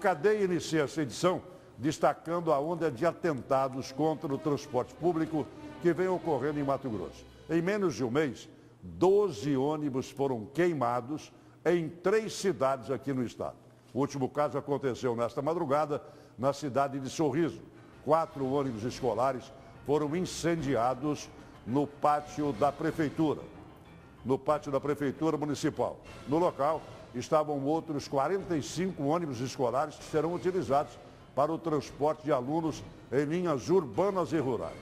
Cadeia inicia essa edição destacando a onda de atentados contra o transporte público que vem ocorrendo em Mato Grosso. Em menos de um mês, 12 ônibus foram queimados em 3 cidades aqui no estado. O último caso aconteceu nesta madrugada na cidade de Sorriso. 4 ônibus escolares foram incendiados no pátio da prefeitura municipal. No local estavam outros 45 ônibus escolares que serão utilizados para o transporte de alunos em linhas urbanas e rurais.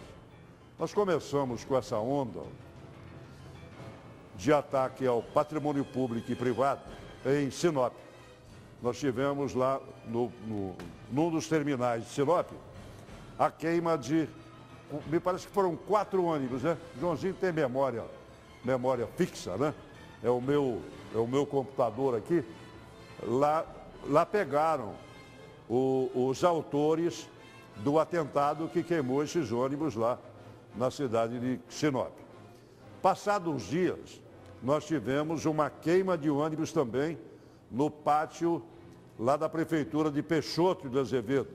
Nós começamos com essa onda de ataque ao patrimônio público e privado em Sinop. Nós tivemos lá, num dos terminais de Sinop, a queima de, me parece que foram 4 ônibus, né? Joãozinho tem memória fixa, né? É o meu computador aqui. Lá pegaram os autores do atentado que queimou esses ônibus lá na cidade de Sinop. Passados os dias, nós tivemos uma queima de ônibus também no pátio lá da prefeitura de Peixoto de Azevedo.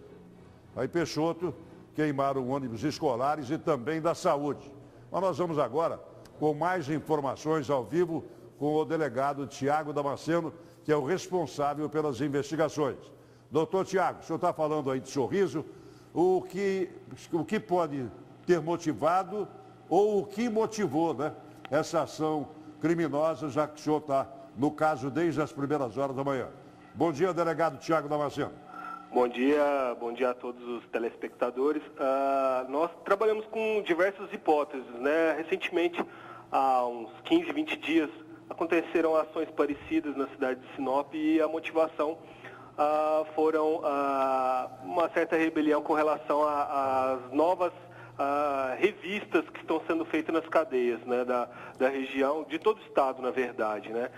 Aí em Peixoto queimaram ônibus escolares e também da saúde. Mas nós vamos agora com mais informações ao vivo com o delegado Tiago Damasceno, que é o responsável pelas investigações. Doutor Tiago, o senhor está falando aí de Sorriso, o que pode ter motivado ou o que motivou, né, essa ação criminosa, já que o senhor está no caso desde as primeiras horas da manhã. Bom dia, delegado Tiago Damasceno. Bom dia a todos os telespectadores. Nós trabalhamos com diversas hipóteses, né? Recentemente, há uns 15, 20 dias, aconteceram ações parecidas na cidade de Sinop e a motivação foram uma certa rebelião com relação às novas revistas que estão sendo feitas nas cadeias, né, da região, de todo o estado, na verdade, né?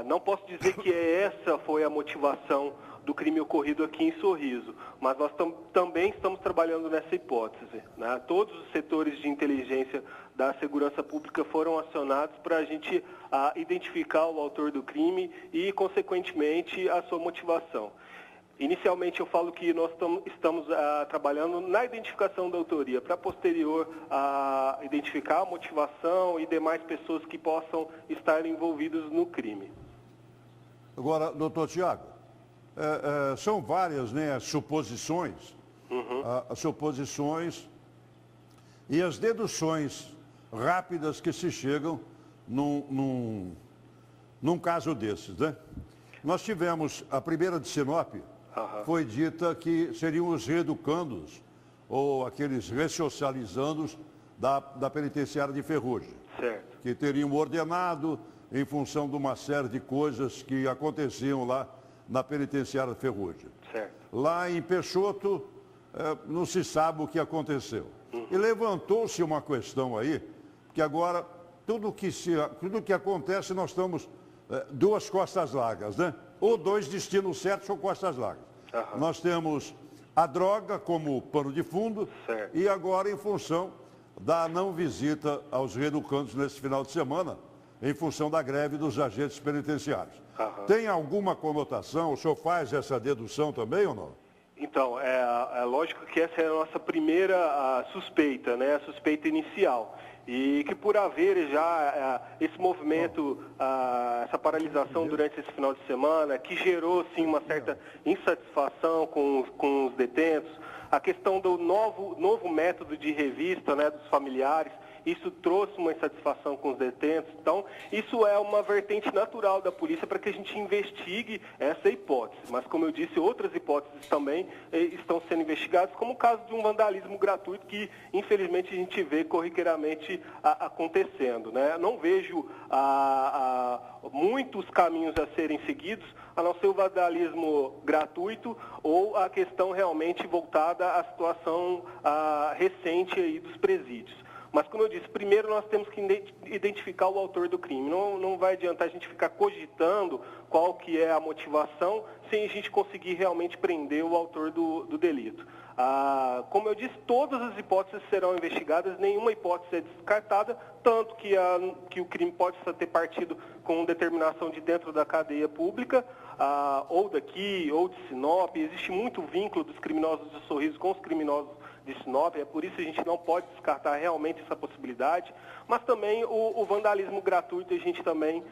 Não posso dizer que essa foi a motivação do crime ocorrido aqui em Sorriso, mas nós também estamos trabalhando nessa hipótese, né? Todos os setores de inteligência da segurança pública foram acionados para a gente identificar o autor do crime e, consequentemente, a sua motivação. Inicialmente, eu falo que nós estamos trabalhando na identificação da autoria, para posterior identificar a motivação e demais pessoas que possam estar envolvidas no crime. Agora, doutor Tiago, são várias, né, as suposições, as suposições e as deduções rápidas que se chegam num caso desses, né? Nós tivemos a primeira de Sinop, foi dita que seriam os reeducandos ou aqueles ressocializandos da penitenciária de Ferrugem, certo, que teriam ordenado em função de uma série de coisas que aconteciam lá na penitenciária de Ferrugem. certo. Lá em Peixoto, não se sabe o que aconteceu. E levantou-se uma questão aí, que agora tudo que acontece nós estamos duas costas largas, né? Ou 2 destinos certos ou costas largas. Nós temos a droga como pano de fundo, certo, e agora em função da não visita aos reeducandos nesse final de semana, em função da greve dos agentes penitenciários. Tem alguma conotação? O senhor faz essa dedução também ou não? Então, é lógico que essa é a nossa primeira suspeita, né? A suspeita inicial. E que por haver já esse movimento, essa paralisação durante esse final de semana, que gerou sim uma certa insatisfação com os detentos, a questão do novo método de revista, né, dos familiares, isso trouxe uma insatisfação com os detentos. Então, isso é uma vertente natural da polícia para que a gente investigue essa hipótese. Mas, como eu disse, outras hipóteses também estão sendo investigadas, como o caso de um vandalismo gratuito que, infelizmente, a gente vê corriqueiramente acontecendo, né? Não vejo muitos caminhos a serem seguidos, a não ser o vandalismo gratuito ou a questão realmente voltada à situação recente aí dos presídios. Mas, como eu disse, primeiro nós temos que identificar o autor do crime. Não vai adiantar a gente ficar cogitando qual que é a motivação sem a gente conseguir realmente prender o autor do delito. Como eu disse, todas as hipóteses serão investigadas, nenhuma hipótese é descartada, tanto que o crime pode ter partido com determinação de dentro da cadeia pública, ou daqui, ou de Sinop. Existe muito vínculo dos criminosos de Sorriso com os criminosos de Sinop, é por isso que a gente não pode descartar realmente essa possibilidade, mas também o vandalismo gratuito a gente também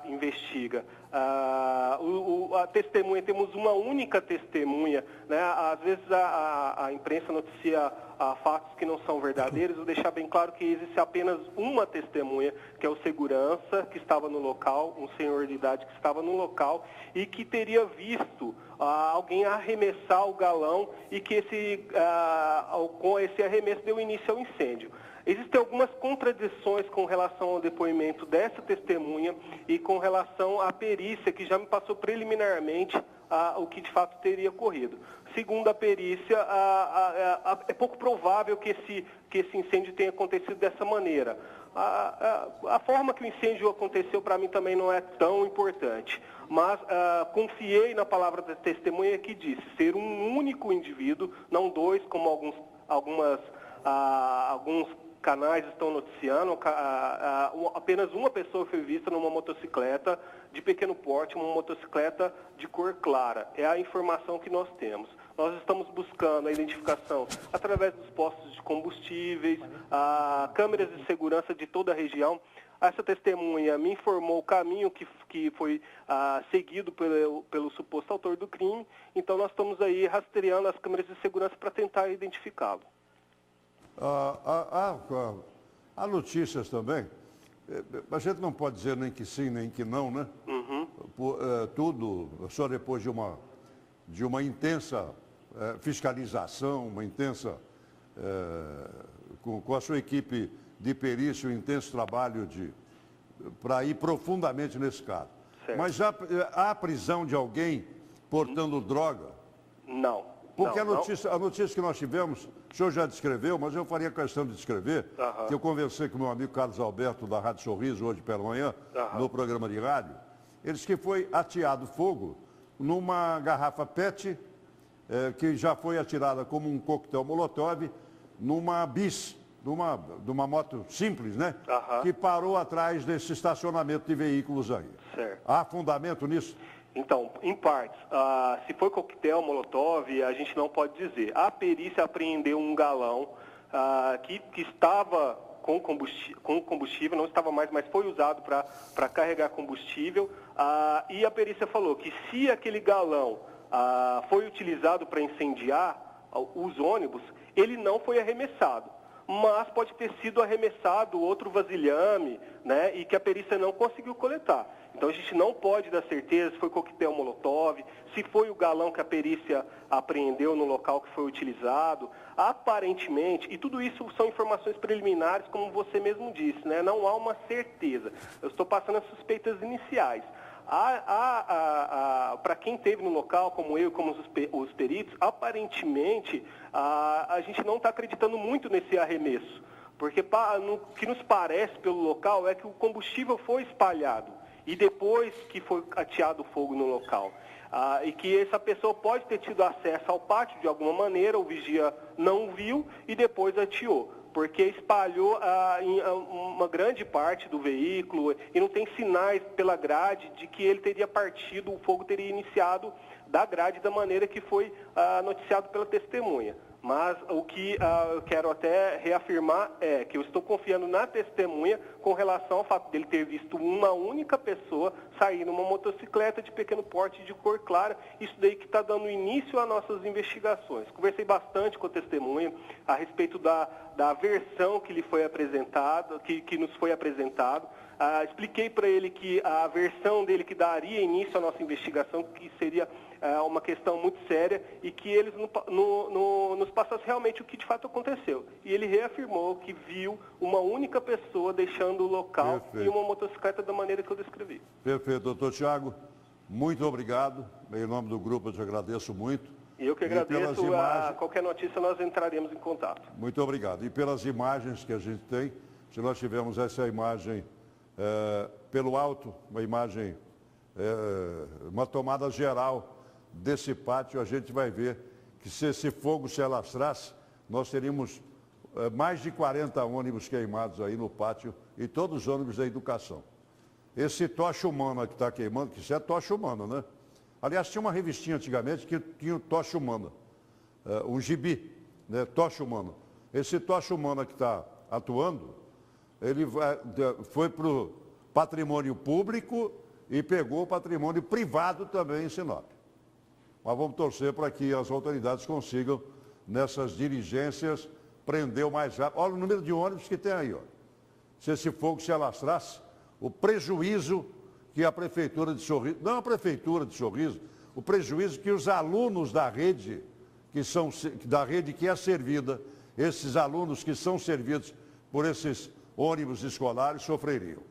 investiga. A testemunha, temos uma única testemunha, né? Às vezes a imprensa noticia fatos que não são verdadeiros. Vou deixar bem claro que existe apenas uma testemunha, que é o segurança que estava no local, um senhor de idade que estava no local e que teria visto alguém arremessar o galão e que com esse arremesso deu início ao incêndio. Existem algumas contradições com relação ao depoimento dessa testemunha e com relação à perícia, que já me passou preliminarmente o que de fato teria ocorrido. Segundo a perícia, é pouco provável que esse incêndio tenha acontecido dessa maneira. A forma que o incêndio aconteceu para mim também não é tão importante, mas confiei na palavra da testemunha que disse ser um único indivíduo, não dois, como alguns canais estão noticiando. Apenas uma pessoa foi vista numa motocicleta de pequeno porte, uma motocicleta de cor clara. É a informação que nós temos. Nós estamos buscando a identificação através dos postos de combustíveis, câmeras de segurança de toda a região. Essa testemunha me informou o caminho que foi seguido pelo suposto autor do crime. Então nós estamos aí rastreando as câmeras de segurança para tentar identificá-lo. Há notícias também, a gente não pode dizer nem que sim, nem que não, né? Uhum. Tudo só depois de uma intensa fiscalização, uma intensa, com a sua equipe de perícia, um intenso trabalho para ir profundamente nesse caso. Certo. Mas há prisão de alguém portando droga? Não. Porque a notícia que nós tivemos, o senhor já descreveu, mas eu faria questão de descrever, que eu conversei com o meu amigo Carlos Alberto, da Rádio Sorriso, hoje pela manhã, no programa de rádio. Ele disse que foi ateado fogo numa garrafa PET, que já foi atirada como um coquetel Molotov, numa bis, de uma moto simples, né? Que parou atrás desse estacionamento de veículos aí. Certo. Há fundamento nisso? Então, em partes, se foi coquetel Molotov, a gente não pode dizer. A perícia apreendeu um galão que estava com combustível, não estava mais, mas foi usado para carregar combustível. E a perícia falou que se aquele galão foi utilizado para incendiar os ônibus, ele não foi arremessado. Mas pode ter sido arremessado outro vasilhame, né, e que a perícia não conseguiu coletar. Então a gente não pode dar certeza se foi coquetel Molotov, se foi o galão que a perícia apreendeu no local que foi utilizado. Aparentemente, e tudo isso são informações preliminares, como você mesmo disse, né, não há uma certeza. Eu estou passando as suspeitas iniciais. Para quem esteve no local, como eu, como os peritos, aparentemente a gente não está acreditando muito nesse arremesso, porque o que nos parece pelo local é que o combustível foi espalhado e depois que foi ateado fogo no local. E que essa pessoa pode ter tido acesso ao pátio de alguma maneira, o vigia não viu e depois ateou, porque espalhou em uma grande parte do veículo e não tem sinais pela grade de que ele teria partido, o fogo teria iniciado da grade da maneira que foi noticiado pela testemunha. Mas o que eu quero até reafirmar é que eu estou confiando na testemunha com relação ao fato dele ter visto uma única pessoa sair numa motocicleta de pequeno porte de cor clara. Isso daí que está dando início às nossas investigações. Conversei bastante com a testemunha a respeito da versão que lhe foi apresentada, que nos foi apresentado. Expliquei para ele que a versão dele que daria início à nossa investigação, que seria uma questão muito séria e que eles nos passassem realmente o que de fato aconteceu. E ele reafirmou que viu uma única pessoa deixando o local. Perfeito. E uma motocicleta da maneira que eu descrevi. Perfeito, doutor Tiago. Muito obrigado. Em nome do grupo, eu te agradeço muito. E eu que agradeço. Qualquer notícia nós entraremos em contato. Muito obrigado. E pelas imagens que a gente tem, se nós tivermos essa imagem pelo alto, uma imagem, uma tomada geral desse pátio, a gente vai ver que se esse fogo se alastrasse, nós teríamos mais de 40 ônibus queimados aí no pátio e todos os ônibus da educação. Esse tocha humana que está queimando, que isso é tocha humana, né? Aliás, tinha uma revistinha antigamente que tinha o Tocha Humana, um gibi, né? Tocha Humana. Esse Tocha Humana que está atuando, ele foi para o patrimônio público e pegou o patrimônio privado também em Sinop. Mas vamos torcer para que as autoridades consigam, nessas diligências, prender o mais rápido. Olha o número de ônibus que tem aí, ó. Se esse fogo se alastrasse, o prejuízo que a Prefeitura de Sorriso, não a Prefeitura de Sorriso, o prejuízo que os alunos da rede, da rede que é servida, esses alunos que são servidos por esses ônibus escolares sofreriam.